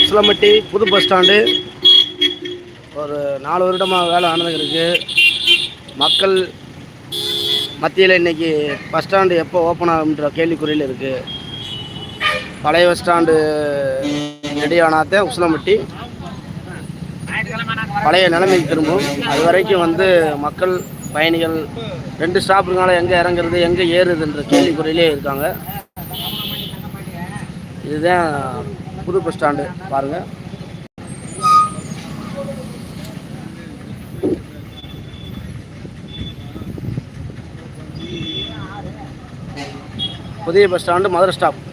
உசிலம்பட்டி புது bus stand ஒரு 4 வருடமாக வேலை நடந்துருக்கு. மக்கள் மத்தியில் இன்றைக்கி பஸ் ஸ்டாண்டு எப்போ ஓப்பன் ஆகுன்ற கேள்விக்குறியில் இருக்குது. பழைய பஸ் ஸ்டாண்டு ரெடி ஆனாதான் உசிலம்பட்டி பழைய நிலைமைக்கு திரும்பும். அது வரைக்கும் மக்கள் பயணிகள் 2 ஸ்டாப்புனால எங்கே இறங்குறது எங்கே ஏறுதுன்ற கேள்விக்குறியிலே இருக்காங்க. இதுதான் புது பஸ் ஸ்டாண்டு பாருங்கள். புதிய பஸ் ஸ்டாண்டு மதுரை ஸ்டாப்.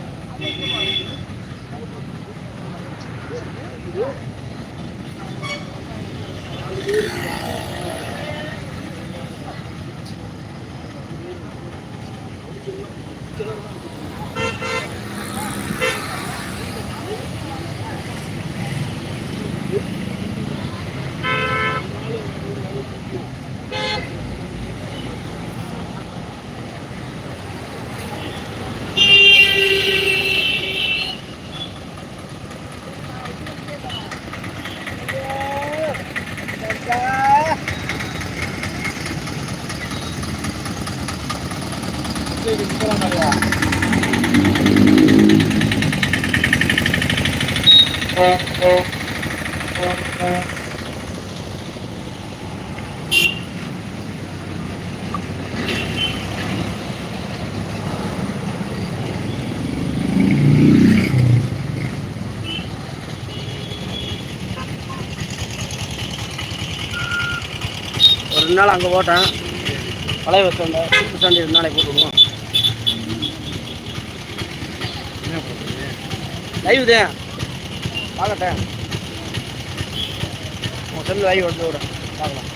ஒரு 2 நாள் அங்கே போட்டேன். பழைய பஸ் ஸ்டாண்டு புது ஸ்டாண்டு 2 நாளைக்கு போட்டுருவோம். லைவ் தான் பார்க்கட்டேன். உங்கள் செல்லு லைவ் வந்து விட பார்க்கலாம்.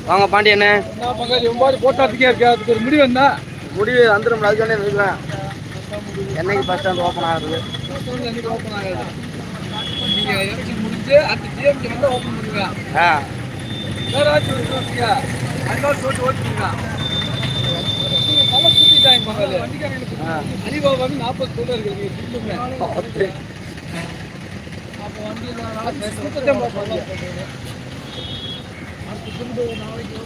வாங்க பாண்டியண்ணே. போட்டாத்துக்கே இருக்கு. அதுக்கு ஒரு முடிவு என்ன? முடிவு வந்துடும். அதுக்கானே இருக்கலாம். என்னைக்கு பஸ் ஸ்டாண்ட் ஓப்பன் ஆகுது? ஓப்பன் ஆகுது. நீங்கள் எலெக்ஷன் முடிஞ்சு அந்த டிஎம்கே வந்து ஓப்பன் பண்ணுங்க. வேற ஆச்சு அதனால போட்டு ஓட்டுருங்க. நல்லா கூட்டிட்டாங்க பரவாயில்ல. அலிபாபா 40 கோடி இருக்கு. நீங்கள் அப்போ வண்டி நாளைக்கு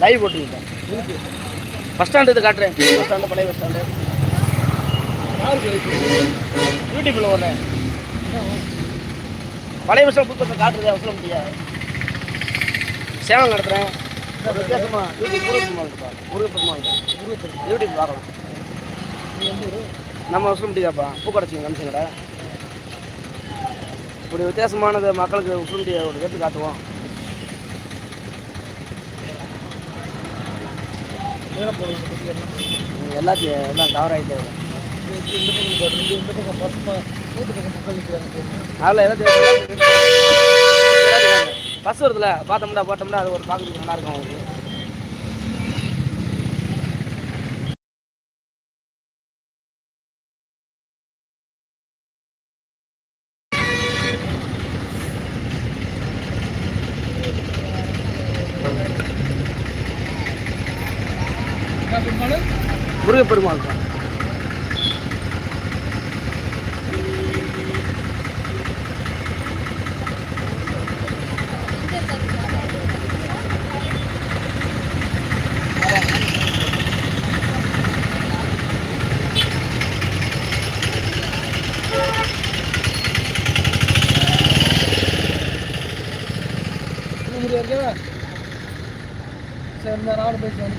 லைவ் போட்டுக்கிட்டேன். பஸ் ஸ்டாண்டு இது காட்டுறேன். பஸ் ஸ்டாண்டு பழைய பஸ் ஸ்டாண்டு யூடியூப்பில் வரேன். பழைய பஸ் ஸ்டாண்ட் புது பஸ் காட்டுறதே அவசரம் முடியாது. சேவம் நடத்துகிறேன். வித்தியாசமாக யூடியூப் பார்க்கலாம். நம்ம அவசரம் முடியாப்பா பூக்கடைச்சிங்க கமிஷங்கடா. இப்படி வித்தியாசமானது மக்களுக்கு உசுண்டியை ஒரு எடுத்து காட்டுவோம். எல்லாத்தையும் எல்லாம் கவர் ஆகிட்டே அதில் எல்லாத்தையும் பஸ் வருதுல போட்டோம்னா அது ஒரு பார்க்கறதுக்கு நல்லா இருக்கும் அவங்களுக்கு. முருகப்பெருமாள் தான். சரி, நானும் பேசுவேன்.